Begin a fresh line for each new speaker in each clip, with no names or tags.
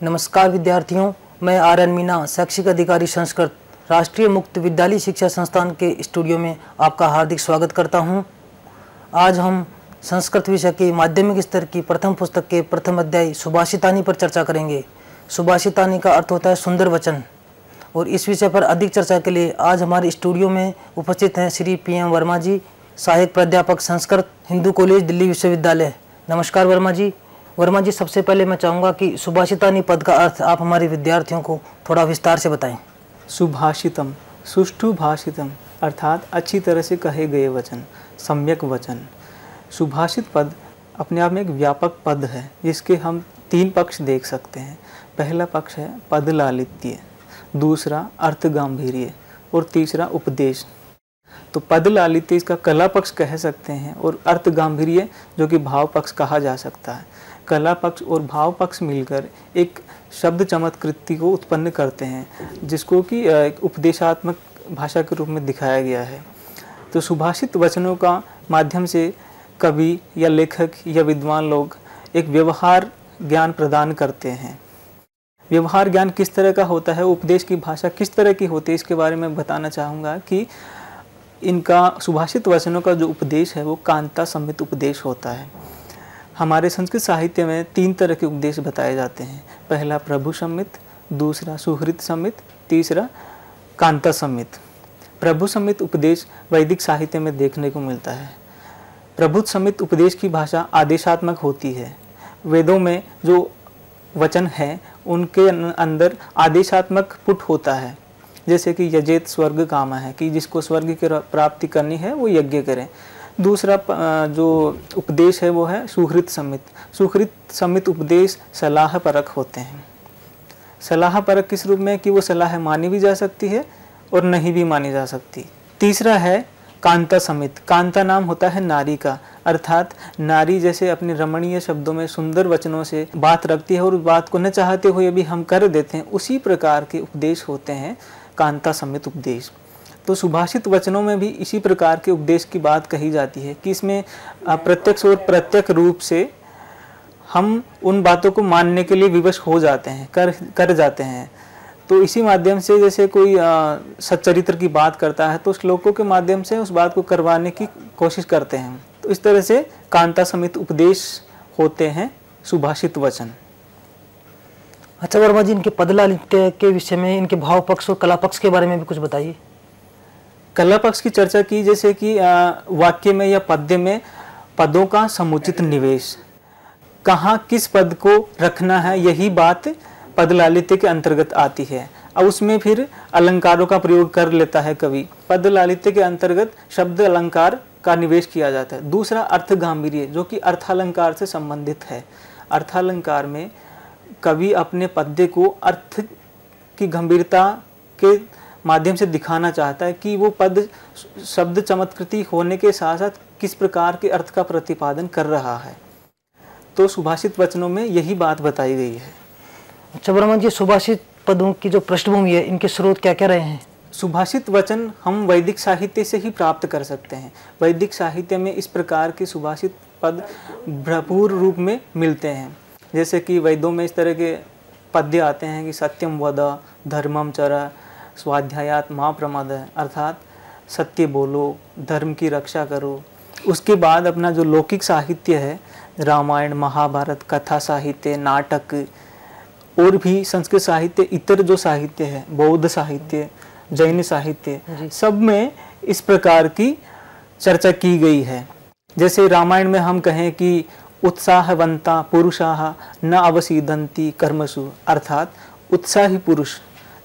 नमस्कार विद्यार्थियों, मैं आर.एन. मीना, शैक्षिक अधिकारी संस्कृत, राष्ट्रीय मुक्त विद्यालय शिक्षा संस्थान के स्टूडियो में आपका हार्दिक स्वागत करता हूं। आज हम संस्कृत विषय की माध्यमिक स्तर की प्रथम पुस्तक के प्रथम अध्याय सुभाषितानी पर चर्चा करेंगे। सुभाषितानी का अर्थ होता है सुंदर वचन, और इस विषय पर अधिक चर्चा के लिए आज हमारे स्टूडियो में उपस्थित हैं श्री PM वर्मा जी, सहायक प्राध्यापक संस्कृत, हिंदू कॉलेज, दिल्ली विश्वविद्यालय। नमस्कार वर्मा जी। वर्मा जी, सबसे पहले मैं चाहूँगा कि सुभाषितानी पद का अर्थ आप हमारे विद्यार्थियों को थोड़ा विस्तार से बताएं।
सुभाषितम, सुष्ठु भाषितम अर्थात अच्छी तरह से कहे गए वचन, सम्यक वचन। सुभाषित पद अपने आप में एक व्यापक पद है जिसके हम 3 पक्ष देख सकते हैं। पहला पक्ष है पद लालित्य, दूसरा अर्थ गांभीर्य और तीसरा उपदेश। तो पद लालित्य इसका कला पक्ष कह सकते हैं और अर्थ गांभीर्य जो कि भाव पक्ष कहा जा सकता है। कला पक्ष और भाव पक्ष मिलकर एक शब्द चमत्कृति को उत्पन्न करते हैं जिसको कि एक उपदेशात्मक भाषा के रूप में दिखाया गया है। तो सुभाषित वचनों का माध्यम से कवि या लेखक या विद्वान लोग एक व्यवहार ज्ञान प्रदान करते हैं। व्यवहार ज्ञान किस तरह का होता है, उपदेश की भाषा किस तरह की होती है, इसके बारे में बताना चाहूँगा कि इनका सुभाषित वचनों का जो उपदेश है वो कांता सम्मित उपदेश होता है। हमारे संस्कृत साहित्य में 3 तरह के उपदेश बताए जाते हैं। पहला प्रभु सम्मित, दूसरा सुहृद सम्मित, तीसरा कांता सम्मित। प्रभु सम्मित उपदेश वैदिक साहित्य में देखने को मिलता है। प्रभु सम्मित उपदेश की भाषा आदेशात्मक होती है। वेदों में जो वचन है उनके अंदर आदेशात्मक पुट होता है, जैसे कि यजेत स्वर्ग कामा है कि जिसको स्वर्ग की प्राप्ति करनी है वो यज्ञ करें। दूसरा जो उपदेश है वो है सुहृद सम्मित। सुहृद सम्मित उपदेश सलाह परक होते हैं। सलाह परक किस रूप में कि वो सलाह मानी भी जा सकती है और नहीं भी मानी जा सकती। तीसरा है कांता सम्मित। कांता नाम होता है नारी का, अर्थात नारी जैसे अपने रमणीय शब्दों में सुंदर वचनों से बात रखती है और उस बात को न चाहते हुए भी हम कर देते हैं, उसी प्रकार के उपदेश होते हैं कांता सम्मित उपदेश। तो सुभाषित वचनों में भी इसी प्रकार के उपदेश की बात कही जाती है कि इसमें प्रत्यक्ष और प्रत्यक्ष रूप से हम उन बातों को मानने के लिए विवश हो जाते हैं, कर जाते हैं। तो इसी माध्यम से जैसे कोई सच्चरित्र की बात करता है तो श्लोकों के माध्यम से उस बात को करवाने की कोशिश करते हैं। तो इस तरह से कांता समित उपदेश होते हैं सुभाषित वचन।
अच्छा वर्मा जी, इनके पद लालित्य के विषय में, इनके भाव पक्ष और कला पक्ष के बारे में भी कुछ बताइए।
कला पक्ष की चर्चा की, जैसे कि वाक्य में या पद्य में पदों का समुचित निवेश, कहाँ किस पद को रखना है, यही बात पद लालित्य के अंतर्गत आती है। अब उसमें फिर अलंकारों का प्रयोग कर लेता है कवि। पद लालित्य के अंतर्गत शब्द अलंकार का निवेश किया जाता है। दूसरा अर्थ गांभीर्य जो कि अर्थालंकार से संबंधित है। अर्थालंकार में कवि अपने पद्य को अर्थ की गंभीरता के माध्यम से दिखाना चाहता है कि वो पद शब्द चमत्कृति होने के साथ साथ किस प्रकार के अर्थ का प्रतिपादन कर रहा है। तो सुभाषित वचनों में यही बात बताई गई है।
अच्छा वर्मा जी, सुभाषित पदों की जो पृष्ठभूमि है, इनके स्रोत क्या क्या रहे हैं?
सुभाषित वचन हम वैदिक साहित्य से ही प्राप्त कर सकते हैं। वैदिक साहित्य में इस प्रकार के सुभाषित पद भरपूर रूप में मिलते हैं। जैसे कि वेदों में इस तरह के पद्य आते हैं कि सत्यम वद, धर्मम चर, स्वाध्यायात माँ प्रमाद, अर्थात सत्य बोलो, धर्म की रक्षा करो। उसके बाद अपना जो लौकिक साहित्य है, रामायण, महाभारत, कथा साहित्य, नाटक और भी संस्कृत साहित्य, इतर जो साहित्य है, बौद्ध साहित्य, जैन साहित्य, सब में इस प्रकार की चर्चा की गई है। जैसे रामायण में हम कहें कि उत्साहवंता पुरुषाः न अवसीदन्ति कर्मसु, अर्थात उत्साही पुरुष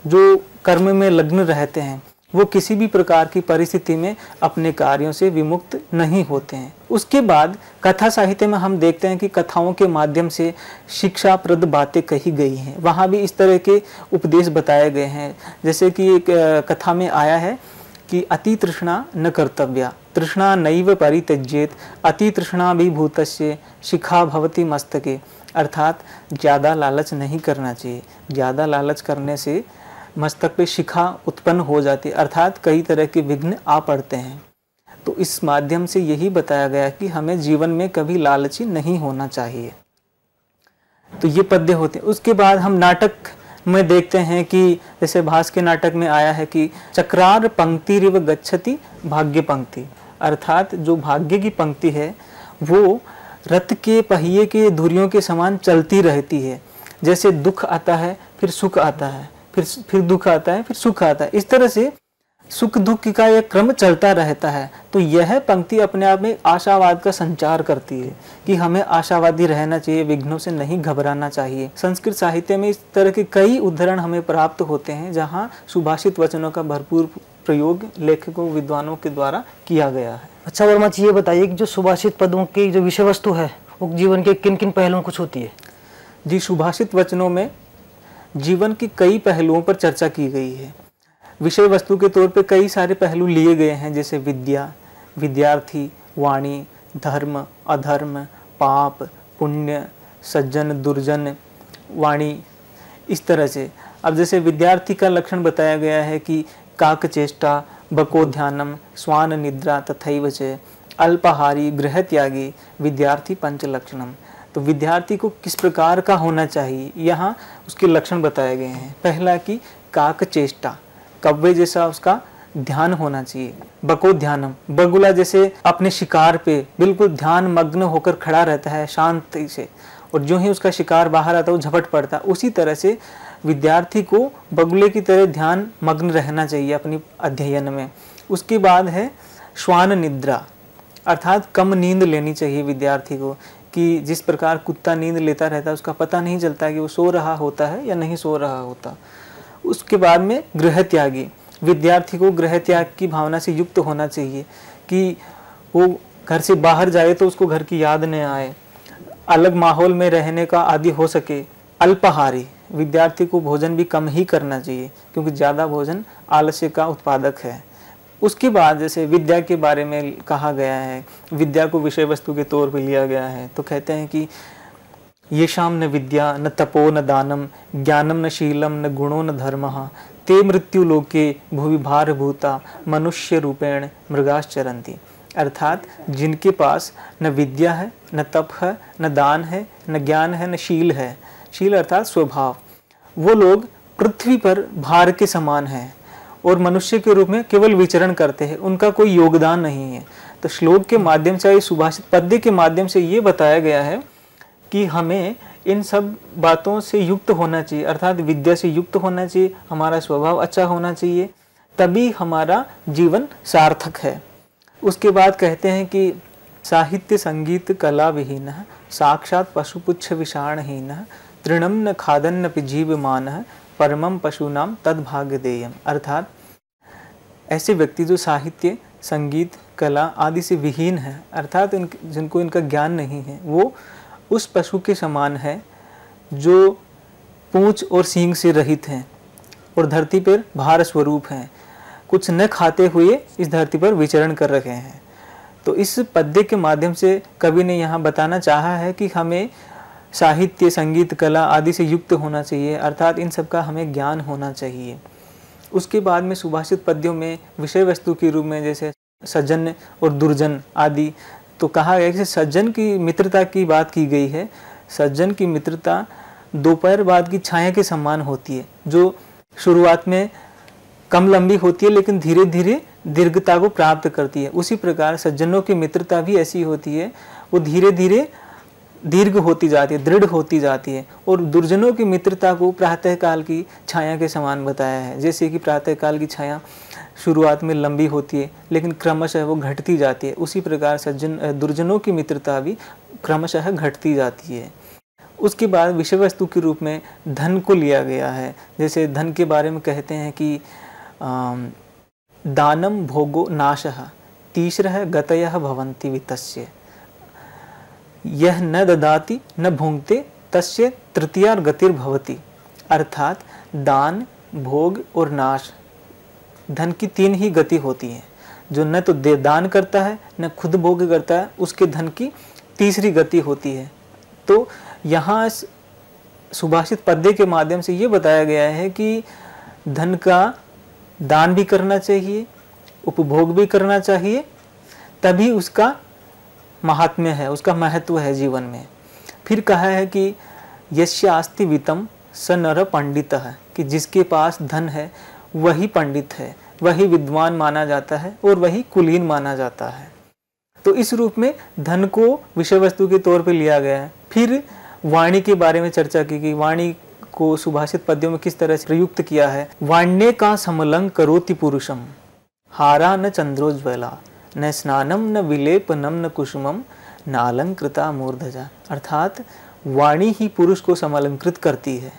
जो कर्म में लग्न रहते हैं वो किसी भी प्रकार की परिस्थिति में अपने कार्यों से विमुक्त नहीं होते हैं। उसके बाद कथा साहित्य में हम देखते हैं कि कथाओं के माध्यम से शिक्षाप्रद बातें कही गई हैं। वहाँ भी इस तरह के उपदेश बताए गए हैं। जैसे कि एक कथा में आया है कि अति तृष्णा न कर्तव्या, तृष्णा नैव परित्यज्येत, अति तृष्णा विभूतस्य शिखा भवति मस्तके, अर्थात ज़्यादा लालच नहीं करना चाहिए। ज़्यादा लालच करने से मस्तक पे शिखा उत्पन्न हो जाती है, अर्थात कई तरह के विघ्न आ पड़ते हैं। तो इस माध्यम से यही बताया गया कि हमें जीवन में कभी लालची नहीं होना चाहिए। तो ये पद्य होते हैं। उसके बाद हम नाटक में देखते हैं कि जैसे भास के नाटक में आया है कि चक्रार पंक्ति रिव गच्छति भाग्य पंक्ति, अर्थात जो भाग्य की पंक्ति है वो रथ के पहिए के धुरियों के समान चलती रहती है। जैसे दुख आता है फिर सुख आता है, फिर दुख आता है फिर सुख आता है, इस तरह से सुख दुख का यह क्रम चलता रहता है। तो यह पंक्ति अपने आप में आशावाद का संचार करती है कि हमें आशावादी रहना चाहिए, विघ्नों से नहीं घबराना चाहिए। संस्कृत साहित्य में इस तरह के कई उदाहरण हमें प्राप्त होते हैं जहाँ सुभाषित वचनों का भरपूर प्रयोग लेखकों विद्वानों के द्वारा किया गया है।
अच्छा वर्मा जी, ये बताइए कि जो सुभाषित पदों की जो विषय वस्तु है वो जीवन के किन किन पहलुओं कुछ होती है?
जी, सुभाषित वचनों में जीवन के कई पहलुओं पर चर्चा की गई है। विषय वस्तु के तौर पे कई सारे पहलू लिए गए हैं, जैसे विद्या, विद्यार्थी, वाणी, धर्म, अधर्म, पाप, पुण्य, सज्जन, दुर्जन, वाणी, इस तरह से। अब जैसे विद्यार्थी का लक्षण बताया गया है कि काक चेष्टा, बको ध्यानम, स्वान निद्रा तथैव च, अल्पाहारी, गृह त्यागी, विद्यार्थी पंच लक्षणम। तो विद्यार्थी को किस प्रकार का होना चाहिए, यहाँ उसके लक्षण बताए गए हैं। पहला कि काक चेष्टा, कव्वे जैसा उसका ध्यान होना चाहिए। बको ध्यानम, बगुला जैसे अपने शिकार पे बिल्कुल ध्यान मग्न होकर खड़ा रहता है शांति से, और जो ही उसका शिकार बाहर आता है वो झपट पड़ता है। उसी तरह से विद्यार्थी को बगुले की तरह ध्यान मग्न रहना चाहिए अपनी अध्ययन में। उसके बाद है श्वान निद्रा, अर्थात कम नींद लेनी चाहिए विद्यार्थी को, कि जिस प्रकार कुत्ता नींद लेता रहता है उसका पता नहीं चलता कि वो सो रहा होता है या नहीं सो रहा होता। उसके बाद में गृह त्यागी, विद्यार्थी को गृह त्याग की भावना से युक्त होना चाहिए कि वो घर से बाहर जाए तो उसको घर की याद न आए, अलग माहौल में रहने का आदी हो सके। अल्पाहारी, विद्यार्थी को भोजन भी कम ही करना चाहिए क्योंकि ज़्यादा भोजन आलस्य का उत्पादक है। उसके बाद जैसे विद्या के बारे में कहा गया है, विद्या को विषय वस्तु के तौर पर लिया गया है, तो कहते हैं कि येषां न विद्या न तपो न दानम ज्ञानम न शीलम न गुणो न धर्मः ते मृत्यु लोके भुवि भारभूता मनुष्य रूपेण मृगाश्चरन्ति। अर्थात जिनके पास न विद्या है, न तप है, न दान है, न ज्ञान है, न शील है, शील अर्थात स्वभाव, वो लोग पृथ्वी पर भार के समान हैं और मनुष्य के रूप में केवल विचरण करते हैं, उनका कोई योगदान नहीं है। तो श्लोक के माध्यम से, सुभाषित पद्य के माध्यम से ये बताया गया है कि हमें इन सब बातों से युक्त होना चाहिए, अर्थात विद्या से युक्त होना चाहिए, हमारा स्वभाव अच्छा होना चाहिए, तभी हमारा जीवन सार्थक है। उसके बाद कहते हैं कि साहित्य संगीत कला विहीन साक्षात पशुपुच्छ विषाणहीन तृणम न खादन्न जीवमान परमम पशुनाम तद्भाग्य देयम। अर्थात ऐसे व्यक्ति जो साहित्य संगीत कला आदि से विहीन है, अर्थात जिनको इनका ज्ञान नहीं है, वो उस पशु के समान है जो पूंछ और सींग से रहित हैं और धरती पर भार स्वरूप हैं, कुछ न खाते हुए इस धरती पर विचरण कर रहे हैं। तो इस पद्य के माध्यम से कवि ने यहाँ बताना चाहा है कि हमें साहित्य संगीत कला आदि से युक्त होना चाहिए, अर्थात इन सब का हमें ज्ञान होना चाहिए। उसके बाद में सुभाषित पद्यों में विषय वस्तु के रूप में जैसे सज्जन और दुर्जन आदि, तो कहा गया कि सज्जन की मित्रता की बात की गई है। सज्जन की मित्रता दोपहर बाद की छाया के समान होती है, जो शुरुआत में कम लंबी होती है लेकिन धीरे धीरे दीर्घता को प्राप्त करती है। उसी प्रकार सज्जनों की मित्रता भी ऐसी होती है, वो धीरे धीरे दीर्घ होती जाती है, दृढ़ होती जाती है। और दुर्जनों की मित्रता को प्रातःकाल की छाया के समान बताया है, जैसे कि प्रातःकाल की छाया शुरुआत में लंबी होती है लेकिन क्रमशः वो घटती जाती है, उसी प्रकार दुर्जनों की मित्रता भी क्रमशः घटती जाती है। उसके बाद विषय वस्तु के रूप में धन को लिया गया है। जैसे धन के बारे में कहते हैं कि दानम भोगो नाशः तीसरः गतयः भवन्ति वित्तस्य यह न ददाति न भुंक्ते तस्य तृतीयार गतिर्भवति। अर्थात दान, भोग और नाश, धन की तीन ही गति होती है। जो न तो दान करता है न खुद भोग करता है, उसके धन की तीसरी गति होती है। तो यहाँ सुभाषित पद्य के माध्यम से ये बताया गया है कि धन का दान भी करना चाहिए, उपभोग भी करना चाहिए, तभी उसका महात्म्य है, उसका महत्व है जीवन में। फिर कहा है कि यस्यास्ति वित्तं स नर पंडितः, कि जिसके पास धन है वही पंडित है, वही विद्वान माना जाता है और वही कुलीन माना जाता है। तो इस रूप में धन को विषय वस्तु के तौर पर लिया गया है। फिर वाणी के बारे में चर्चा की गई, वाणी को सुभाषित पद्यों में किस तरह से प्रयुक्त किया है। वाण्ये का समलंग करोति पुरुषम, हारा न चंद्रोज्वला, न स्नानम न विलेपनम न कुसुमम, न अलंकृता मूर्धजा। अर्थात वाणी ही पुरुष को समलंकृत करती है,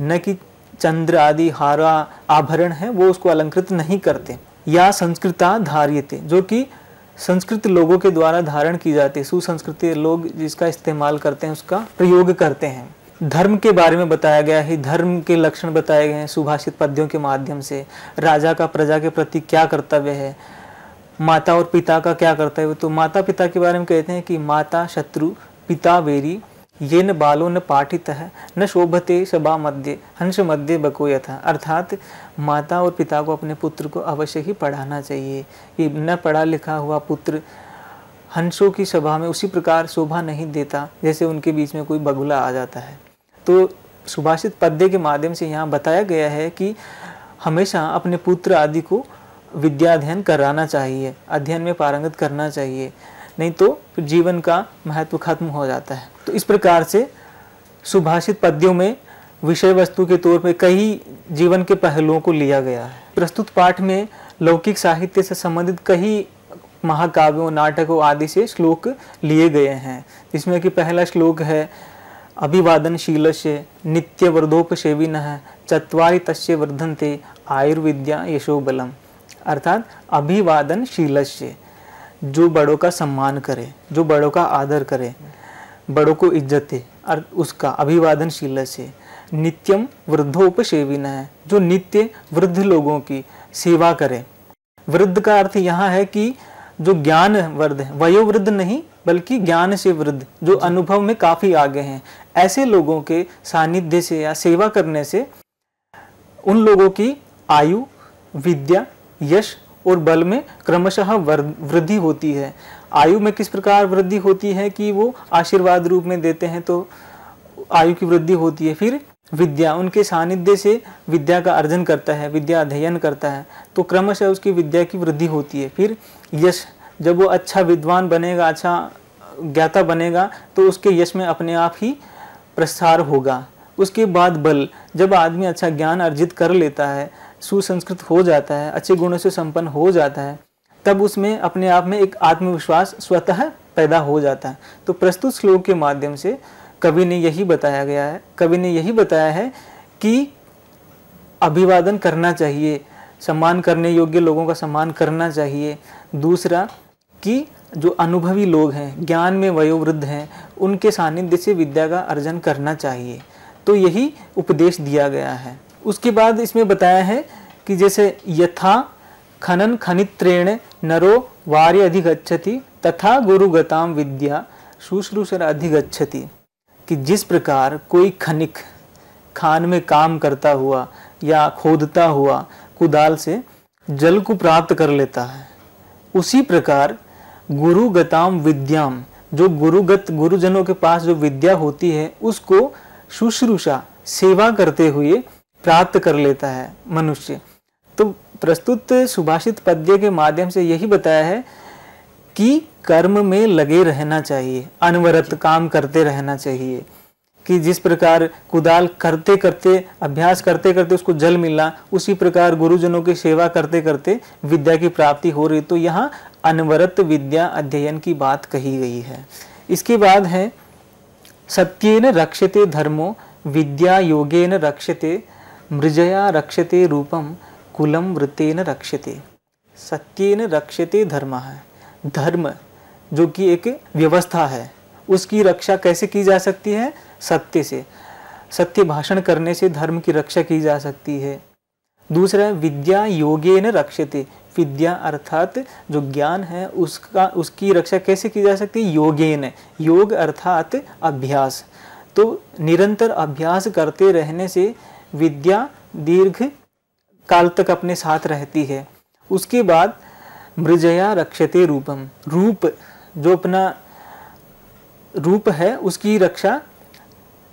न कि चंद्र आदि हारा आभरण है वो उसको अलंकृत नहीं करते। या संस्कृता धार्यते, जो कि संस्कृत लोगों के द्वारा धारण की जाती है, सुसंस्कृत लोग जिसका इस्तेमाल करते हैं, उसका प्रयोग करते हैं। धर्म के बारे में बताया गया है, धर्म के लक्षण बताए गए हैं सुभाषित पद्यों के माध्यम से। राजा का प्रजा के प्रति क्या कर्तव्य है, माता और पिता का क्या कर्तव्य है। तो माता पिता के बारे में कहते हैं कि माता शत्रु पिता वेरी, ये न बालो न पाठित है, न शोभते सभा मध्य, हंस मध्य बको यथा। अर्थात माता और पिता को अपने पुत्र को अवश्य ही पढ़ाना चाहिए। ये न पढ़ा लिखा हुआ पुत्र हंसों की सभा में उसी प्रकार शोभा नहीं देता जैसे उनके बीच में कोई बगुला आ जाता है। तो सुभाषित पद्य के माध्यम से यहाँ बताया गया है कि हमेशा अपने पुत्र आदि को विद्याध्ययन कराना चाहिए, अध्ययन में पारंगत करना चाहिए, नहीं तो फिर जीवन का महत्व खत्म हो जाता है। तो इस प्रकार से सुभाषित पद्यों में विषय वस्तु के तौर पर कई जीवन के पहलुओं को लिया गया है। प्रस्तुत पाठ में लौकिक साहित्य से संबंधित कई महाकाव्यों, नाटकों आदि से श्लोक लिए गए हैं, जिसमें कि पहला श्लोक है अभिवादनशीलस्य नित्य वर्धोपसेविनः चत्वारि तस्य वर्धन्ते आयुर्विद्या यशोबलम। अर्थात अभिवादनशीलस्य, जो बड़ों का सम्मान करे, जो बड़ों का आदर करे, बड़ों को इज्जत दे, और उसका अभिवादनशील से। नित्यम वृद्धोपसेविन है, जो नित्य वृद्ध लोगों की सेवा करे। वृद्ध का अर्थ यहाँ है कि जो ज्ञान वृद्ध है, वयोवृद्ध नहीं बल्कि ज्ञान से वृद्ध, जो अनुभव में काफी आगे हैं। ऐसे लोगों के सानिध्य से या सेवा करने से उन लोगों की आयु, विद्या, यश और बल में क्रमशः वृद्धि होती है। आयु में किस प्रकार वृद्धि होती है कि वो आशीर्वाद रूप में देते हैं तो आयु की वृद्धि होती है। फिर विद्या, उनके सानिध्य से विद्या का अर्जन करता है, विद्या अध्ययन करता है तो क्रमशः उसकी विद्या की वृद्धि होती है। फिर यश, जब वो अच्छा विद्वान बनेगा, अच्छा ज्ञाता बनेगा तो उसके यश में अपने आप ही प्रसार होगा। उसके बाद बल, जब आदमी अच्छा ज्ञान अर्जित कर लेता है, सुसंस्कृत हो जाता है, अच्छे गुणों से संपन्न हो जाता है, तब उसमें अपने आप में एक आत्मविश्वास स्वतः पैदा हो जाता है। तो प्रस्तुत श्लोक के माध्यम से कवि ने यही बताया गया है, कवि ने यही बताया है कि अभिवादन करना चाहिए, सम्मान करने योग्य लोगों का सम्मान करना चाहिए। दूसरा कि जो अनुभवी लोग हैं, ज्ञान में वयोवृद्ध हैं, उनके सानिध्य से विद्या का अर्जन करना चाहिए। तो यही उपदेश दिया गया है। उसके बाद इसमें बताया है कि जैसे यथा खनन खनित्रेण नरो वार्य अधिगच्छति तथा गुरुगताम विद्या शुश्रूषर अधिगच्छति, कि जिस प्रकार कोई खनिक खान में काम करता हुआ या खोदता हुआ कुदाल से जल को प्राप्त कर लेता है, उसी प्रकार गुरुगताम विद्याम, जो गुरुजनों के पास जो विद्या होती है उसको शुश्रूषा सेवा करते हुए प्राप्त कर लेता है मनुष्य। तो प्रस्तुत सुभाषित पद्य के माध्यम से यही बताया है कि कर्म में लगे रहना चाहिए, अनवरत काम करते रहना चाहिए। कि जिस प्रकार कुदाल करते करते, अभ्यास करते करते उसको जल मिला, उसी प्रकार गुरुजनों की सेवा करते करते विद्या की प्राप्ति हो रही। तो यहाँ अनवरत विद्या अध्ययन की बात कही गई है। इसके बाद है सत्येन रक्षते धर्मो विद्या योगेन रक्षते मृजया रक्षते रूपम कुलम वृत्तेन रक्षते। सत्येन रक्षते धर्म है, धर्म जो कि एक व्यवस्था है, उसकी रक्षा कैसे की जा सकती है? सत्य से, सत्य भाषण करने से धर्म की रक्षा की जा सकती है। दूसरा विद्या योगेन रक्षते, विद्या अर्थात जो ज्ञान है उसकी रक्षा कैसे की जा सकती है? योगेन, योग अर्थात अभ्यास। तो निरंतर अभ्यास करते रहने से विद्या दीर्घ काल तक अपने साथ रहती है। उसके बाद मृजया रक्षते रूपम, रूप जो अपना रूप है उसकी रक्षा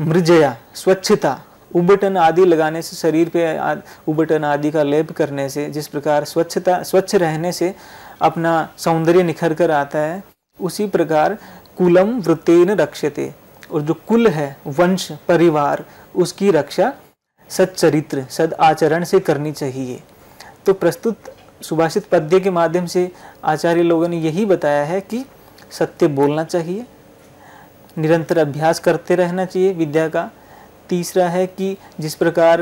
मृजया स्वच्छता, उबटन आदि लगाने से, शरीर पे उबटन आदि का लेप करने से जिस प्रकार स्वच्छ रहने से अपना सौंदर्य निखर कर आता है, उसी प्रकार कुलम वृत्तेन रक्षते, और जो कुल है, वंश, परिवार, उसकी रक्षा सच्चरित्र, सद आचरण से करनी चाहिए। तो प्रस्तुत सुभाषित पद्य के माध्यम से आचार्य लोगों ने यही बताया है कि सत्य बोलना चाहिए, निरंतर अभ्यास करते रहना चाहिए विद्या का। तीसरा है कि जिस प्रकार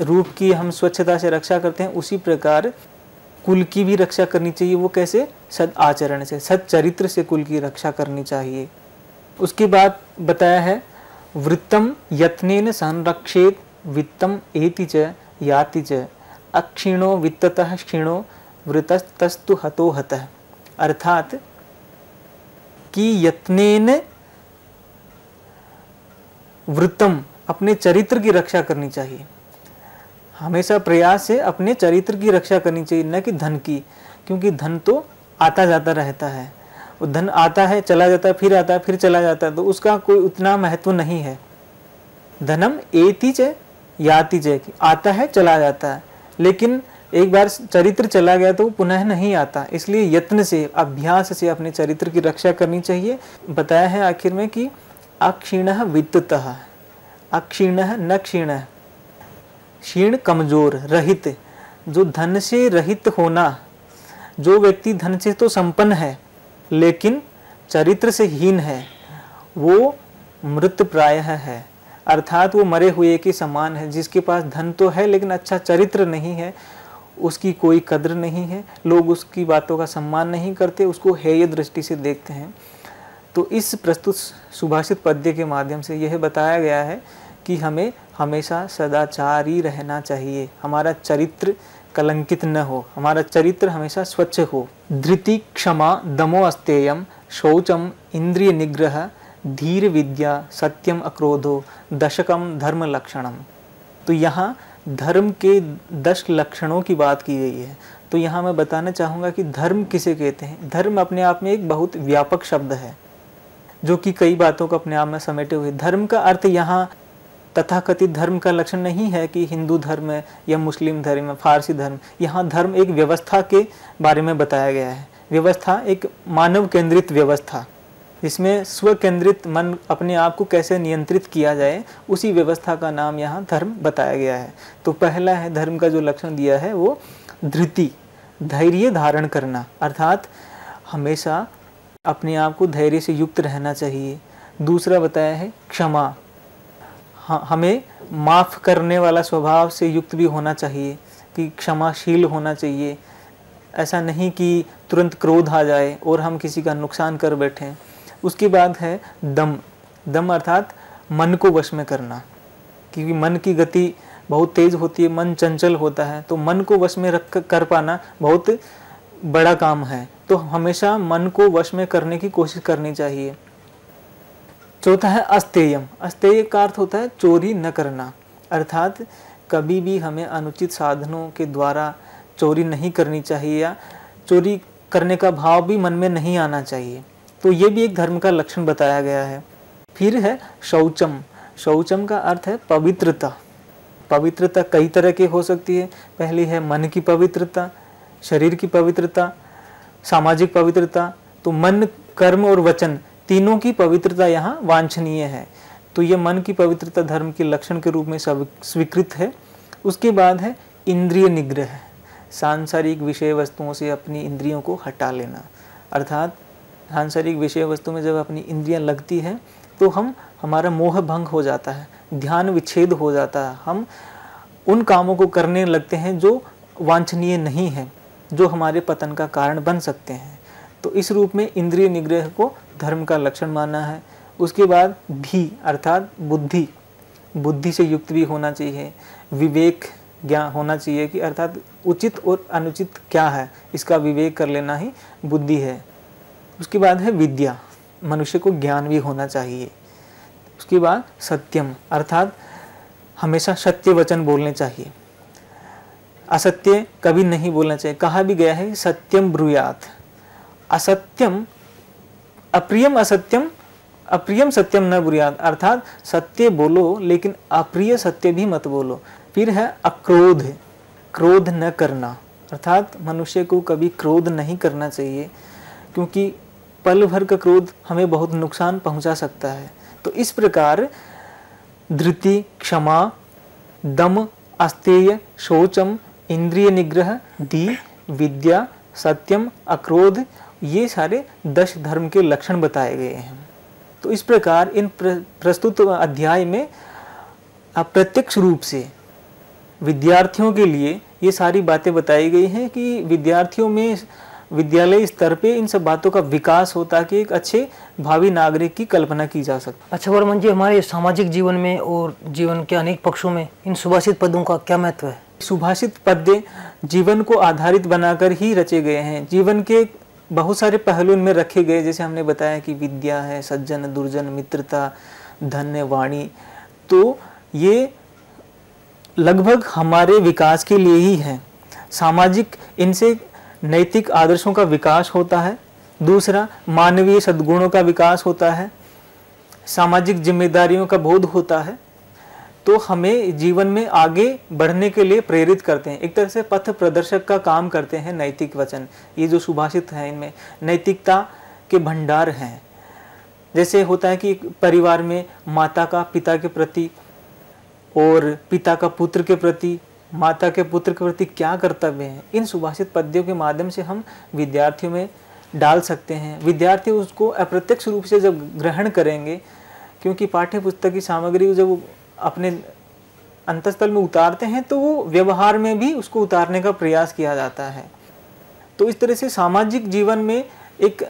रूप की हम स्वच्छता से रक्षा करते हैं, उसी प्रकार कुल की भी रक्षा करनी चाहिए। वो कैसे? सद आचरण से, सच्चरित्र से कुल की रक्षा करनी चाहिए। उसके बाद बताया है वृत्तम यत्नेन संरक्षेत वित्तम एति च याति च अक्षीणो वित्ततः क्षीणो वृतस्तस्तु हतो हतः। अर्थात कि यत्नेन वृत्तम, अपने चरित्र की रक्षा करनी चाहिए। हमेशा प्रयास से अपने चरित्र की रक्षा करनी चाहिए, न कि धन की, क्योंकि धन तो आता जाता रहता है। वो धन आता है, चला जाता है, फिर आता है, फिर चला जाता है, तो उसका कोई उतना महत्व नहीं है। धनम एति च याति च, आता है, चला जाता है, लेकिन एक बार चरित्र चला गया तो पुनः नहीं आता। इसलिए यत्न से, अभ्यास से अपने चरित्र की रक्षा करनी चाहिए। बताया है आखिर में कि अक्षीणः वित्ततः, अक्षीणः न क्षीणः, क्षीण कमजोर, रहित, जो धन से रहित होना, जो व्यक्ति धन से तो संपन्न है लेकिन चरित्र से हीन है, वो मृत प्रायः है, अर्थात वो मरे हुए के समान है। जिसके पास धन तो है लेकिन अच्छा चरित्र नहीं है, उसकी कोई कद्र नहीं है, लोग उसकी बातों का सम्मान नहीं करते, उसको हेय दृष्टि से देखते हैं। तो इस प्रस्तुत सुभाषित पद्य के माध्यम से यह बताया गया है कि हमें हमेशा सदाचारी रहना चाहिए, हमारा चरित्र कलंकित न हो, हमारा चरित्र हमेशा स्वच्छ हो। धृति, क्षमा, दमो अस्तेयम, शौचम, इंद्रिय निग्रह, धीर विद्या, सत्यम अक्रोधो, दशकम धर्म लक्षणम। तो यहाँ धर्म के 10 लक्षणों की बात की गई है। तो यहाँ मैं बताना चाहूँगा कि धर्म किसे कहते हैं। धर्म अपने आप में एक बहुत व्यापक शब्द है जो कि कई बातों को अपने आप में समेटे हुए। धर्म का अर्थ यहाँ तथाकथित धर्म का लक्षण नहीं है कि हिंदू धर्म है या मुस्लिम धर्म है, फारसी धर्म। यहाँ धर्म एक व्यवस्था के बारे में बताया गया है। व्यवस्था एक मानव केंद्रित व्यवस्था, जिसमें स्व केंद्रित मन अपने आप को कैसे नियंत्रित किया जाए, उसी व्यवस्था का नाम यहाँ धर्म बताया गया है। तो पहला है धर्म का जो लक्षण दिया है वो धृति, धैर्य धारण करना, अर्थात हमेशा अपने आप को धैर्य से युक्त रहना चाहिए। दूसरा बताया है क्षमा, हमें माफ़ करने वाला स्वभाव से युक्त भी होना चाहिए, कि क्षमाशील होना चाहिए। ऐसा नहीं कि तुरंत क्रोध आ जाए और हम किसी का नुकसान कर बैठें। उसके बाद है दम, दम अर्थात मन को वश में करना, क्योंकि मन की गति बहुत तेज होती है, मन चंचल होता है, तो मन को वश में रख कर पाना बहुत बड़ा काम है। तो हमेशा मन को वश में करने की कोशिश करनी चाहिए। चौथा है अस्तेयम, अस्तेय का अर्थ होता है चोरी न करना, अर्थात कभी भी हमें अनुचित साधनों के द्वारा चोरी नहीं करनी चाहिए या चोरी करने का भाव भी मन में नहीं आना चाहिए। तो ये भी एक धर्म का लक्षण बताया गया है। फिर है शौचम, शौचम का अर्थ है पवित्रता। पवित्रता कई तरह की हो सकती है। पहली है मन की पवित्रता, शरीर की पवित्रता, सामाजिक पवित्रता। तो मन, कर्म और वचन तीनों की पवित्रता यहाँ वांछनीय है। तो ये मन की पवित्रता धर्म के लक्षण के रूप में स्वीकृत है। उसके बाद है इंद्रिय निग्रह, सांसारिक विषय वस्तुओं से अपनी इंद्रियों को हटा लेना, अर्थात सांसारिक विषय वस्तु में जब अपनी इंद्रियां लगती है तो हमारा मोह भंग हो जाता है, ध्यान विच्छेद हो जाता है, हम उन कामों को करने लगते हैं जो वांछनीय नहीं है, जो हमारे पतन का कारण बन सकते हैं। तो इस रूप में इंद्रिय निग्रह को धर्म का लक्षण माना है। उसके बाद भी अर्थात बुद्धि, बुद्धि से युक्त भी होना चाहिए, विवेक ज्ञान होना चाहिए कि अर्थात उचित और अनुचित क्या है इसका विवेक कर लेना ही बुद्धि है। उसके बाद है विद्या, मनुष्य को ज्ञान भी होना चाहिए। उसके बाद सत्यम, अर्थात हमेशा सत्य वचन बोलने चाहिए, असत्य कभी नहीं बोलना चाहिए। कहा भी गया है सत्यम ब्रूयात, असत्यम, अप्रियम असत्यम अप्रियम सत्यम न ब्रूयात, अर्थात सत्य बोलो लेकिन अप्रिय सत्य भी मत बोलो। फिर है अक्रोध, क्रोध न करना, अर्थात मनुष्य को कभी क्रोध नहीं करना चाहिए, क्योंकि पल भर का क्रोध हमें बहुत नुकसान पहुंचा सकता है। तो इस प्रकार धृति, क्षमा, दम, अस्तेय, शौचम, इंद्रिय निग्रह, धी, विद्या, सत्यम, अक्रोध, ये सारे 10 धर्म के लक्षण बताए गए हैं। तो इस प्रकार इन प्रस्तुत अध्याय में अप्रत्यक्ष रूप से विद्यार्थियों के लिए ये सारी बातें बताई गई हैं कि विद्यार्थियों में विद्यालय स्तर पे इन सब बातों का विकास हो, ताकि एक अच्छे भावी नागरिक की कल्पना की जा सके।
अच्छा वर्मन जी, हमारे सामाजिक जीवन में और जीवन के अनेक पक्षों में इन सुभाषित पदों का क्या महत्व है?
सुभाषित पद्य जीवन को आधारित बनाकर ही रचे गए हैं। जीवन के बहुत सारे पहलू इनमें रखे गए, जैसे हमने बताया कि विद्या है, सज्जन, दुर्जन, मित्रता, धन्य, वाणी, तो ये लगभग हमारे विकास के लिए ही है। सामाजिक, इनसे नैतिक आदर्शों का विकास होता है। दूसरा, मानवीय सद्गुणों का विकास होता है, सामाजिक जिम्मेदारियों का बोध होता है, तो हमें जीवन में आगे बढ़ने के लिए प्रेरित करते हैं। एक तरह से पथ प्रदर्शक का काम करते हैं नैतिक वचन। ये जो सुभाषित हैं इनमें नैतिकता के भंडार हैं। जैसे होता है कि परिवार में माता का पिता के प्रति और पिता का पुत्र के प्रति, माता के पुत्र के प्रति क्या कर्तव्य है, इन सुभाषित पद्यों के माध्यम से हम विद्यार्थियों में डाल सकते हैं। विद्यार्थी उसको अप्रत्यक्ष रूप से जब ग्रहण करेंगे, क्योंकि पाठ्य पुस्तक की सामग्री जब अपने अंतःस्थल में उतारते हैं तो वो व्यवहार में भी उसको उतारने का प्रयास किया जाता है। तो इस तरह से सामाजिक जीवन में एक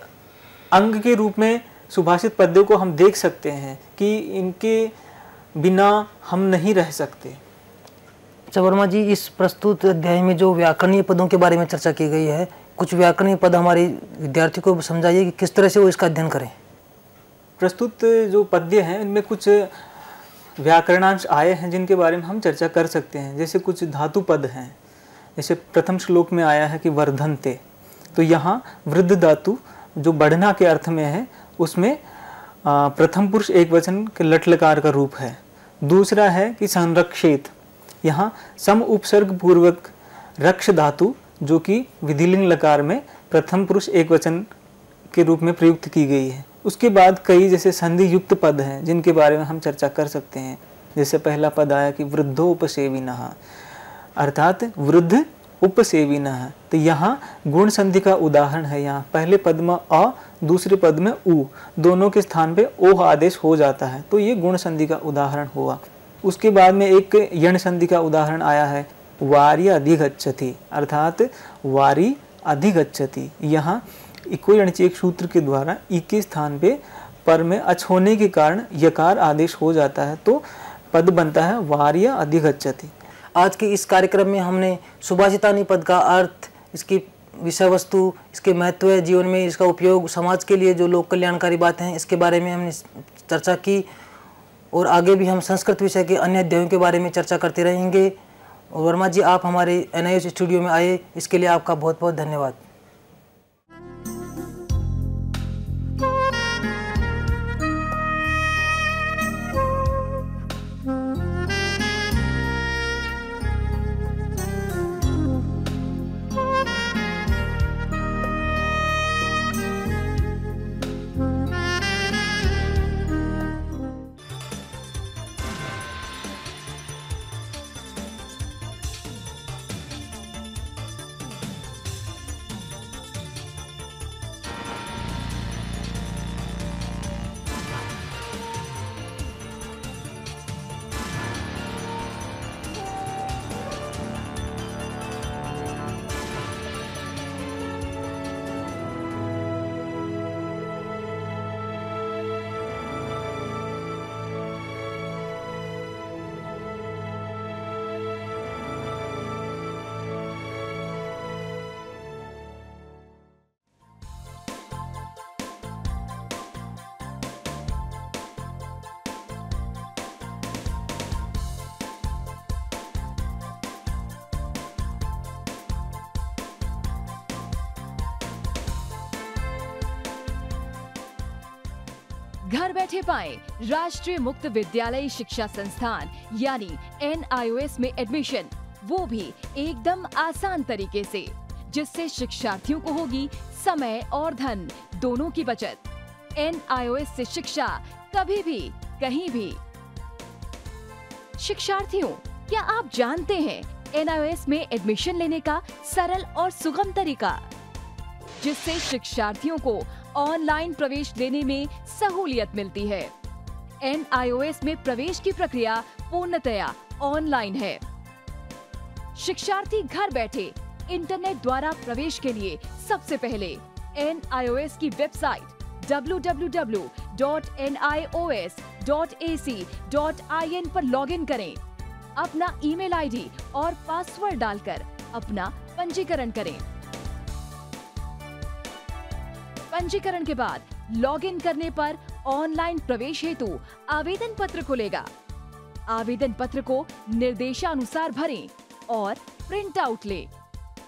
अंग के रूप में सुभाषित पद्यों को हम देख सकते हैं कि इनके बिना हम नहीं रह सकते।
अच्छा वर्मा जी, इस प्रस्तुत अध्याय में जो व्याकरणीय पदों के बारे में चर्चा की गई है, कुछ व्याकरणीय पद हमारे विद्यार्थी को समझाइए कि किस तरह से वो इसका अध्ययन करें।
प्रस्तुत जो पद्य हैं इनमें कुछ व्याकरणांश आए हैं जिनके बारे में हम चर्चा कर सकते हैं। जैसे कुछ धातु पद हैं, जैसे प्रथम श्लोक में आया है कि वर्धन्ते, तो यहाँ वृद्ध धातु जो बढ़ना के अर्थ में है, उसमें प्रथम पुरुष एक वचन के लट लकार का रूप है। दूसरा है कि संरक्षेत, यहाँ सम उपसर्ग पूर्वक रक्ष धातु जो कि विधिलिंग लकार में प्रथम पुरुष एक वचन के रूप में प्रयुक्त की गई है। उसके बाद कई जैसे संधि युक्त पद हैं जिनके बारे में हम चर्चा कर सकते हैं। जैसे पहला पद आया कि वृद्धोपसेविनः, अर्थात वृद्ध उपसेविनः, तो यहाँ गुण संधि का उदाहरण है। यहाँ पहले पद में अ, दूसरे पद में उ, दोनों के स्थान पे ओह आदेश हो जाता है, तो ये गुण संधि का उदाहरण हुआ। उसके बाद में एक यण संधि का उदाहरण आया है, वार्य अधिगच्छति, अर्थात वारी अधिगच्छति। यहाँ इको यणचेक सूत्र के द्वारा ई के स्थान पे पर में अच होने के कारण यकार आदेश हो जाता है, तो पद बनता है वार्य अधिगच्छति।
आज के इस कार्यक्रम में हमने सुभाषितानी पद का अर्थ, इसकी विषय वस्तु, इसके महत्व, जीवन में इसका उपयोग, समाज के लिए जो लोक कल्याणकारी बातें हैं, इसके बारे में हमने चर्चा की। और आगे भी हम संस्कृत विषय के अन्य अध्यायों के बारे में चर्चा करते रहेंगे। और वर्मा जी, आप हमारे NIOS स्टूडियो में आए, इसके लिए आपका बहुत बहुत धन्यवाद।
घर बैठे पाएं राष्ट्रीय मुक्त विद्यालय शिक्षा संस्थान यानी NIOS में एडमिशन, वो भी एकदम आसान तरीके से, जिससे शिक्षार्थियों को होगी समय और धन दोनों की बचत। NIOS से शिक्षा कभी भी कहीं भी। शिक्षार्थियों, क्या आप जानते हैं NIOS में एडमिशन लेने का सरल और सुगम तरीका, जिससे शिक्षार्थियों को ऑनलाइन प्रवेश लेने में सहूलियत मिलती है। NIOS में प्रवेश की प्रक्रिया पूर्णतया ऑनलाइन है। शिक्षार्थी घर बैठे इंटरनेट द्वारा प्रवेश के लिए सबसे पहले NIOS की वेबसाइट www.nios.ac.in पर लॉगिन करें। अपना ईमेल आईडी और पासवर्ड डालकर अपना पंजीकरण करें। पंजीकरण के बाद लॉगिन करने पर ऑनलाइन प्रवेश हेतु आवेदन पत्र खुलेगा। आवेदन पत्र को निर्देशानुसार भरें और प्रिंट आउट लें।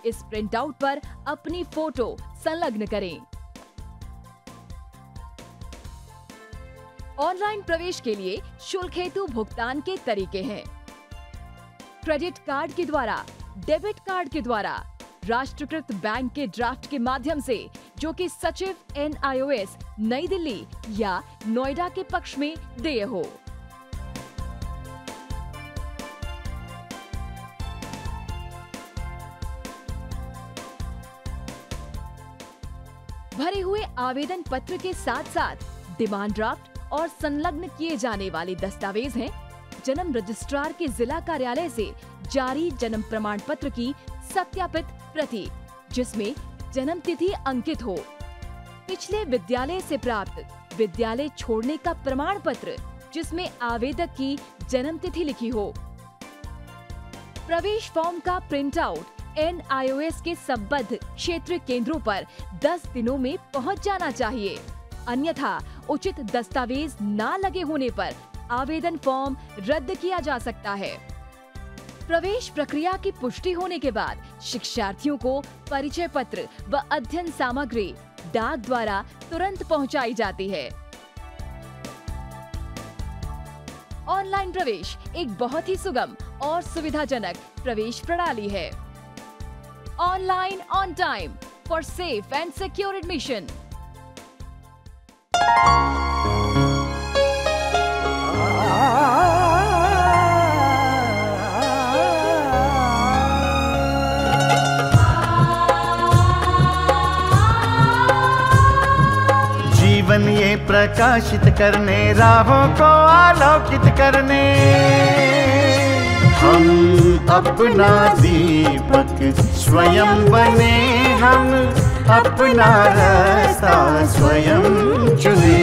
इस प्रिंट आउट पर अपनी फोटो संलग्न करें। ऑनलाइन प्रवेश के लिए शुल्क हेतु भुगतान के तरीके हैं: क्रेडिट कार्ड के द्वारा, डेबिट कार्ड के द्वारा, राष्ट्रीयकृत बैंक के ड्राफ्ट के माध्यम से, जो कि सचिव NIOS नई दिल्ली या नोएडा के पक्ष में देय हो। भरे हुए आवेदन पत्र के साथ साथ डिमांड ड्राफ्ट और संलग्न किए जाने वाले दस्तावेज हैं: जन्म रजिस्ट्रार के जिला कार्यालय से जारी जन्म प्रमाण पत्र की सत्यापित प्रति, जिसमें जन्म तिथि अंकित हो, पिछले विद्यालय से प्राप्त विद्यालय छोड़ने का प्रमाण पत्र, जिसमें आवेदक की जन्म तिथि लिखी हो। प्रवेश फॉर्म का प्रिंट आउट NIOS के संबद्ध क्षेत्रीय केंद्रों पर 10 दिनों में पहुंच जाना चाहिए, अन्यथा उचित दस्तावेज न लगे होने पर आवेदन फॉर्म रद्द किया जा सकता है। प्रवेश प्रक्रिया की पुष्टि होने के बाद शिक्षार्थियों को परिचय पत्र व अध्ययन सामग्री डाक द्वारा तुरंत पहुंचाई जाती है। ऑनलाइन प्रवेश एक बहुत ही सुगम और सुविधाजनक प्रवेश प्रणाली है। Online on time for safe and secure admission.
जीवन ये प्रकाशित करने, राहों को आलोकित करने, हम अपना दीपक स्वयं बने, हम अपना रास्ता स्वयं चुने।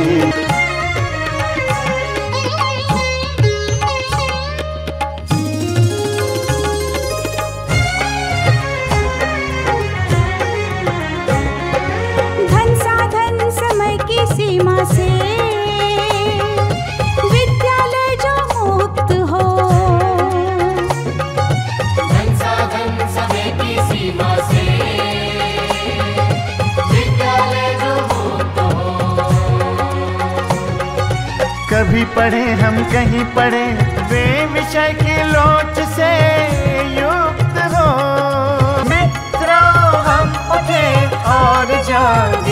धन साधन समय की सीमा से विद्यालय जो मुक्त हो,
धन साधन समय की सीमा से विद्यालय जो मुक्त हो।
कभी पढ़े हम कहीं पढ़े, वे विषय की लोच से युक्त हो। मित्रों हम उठे और जागे,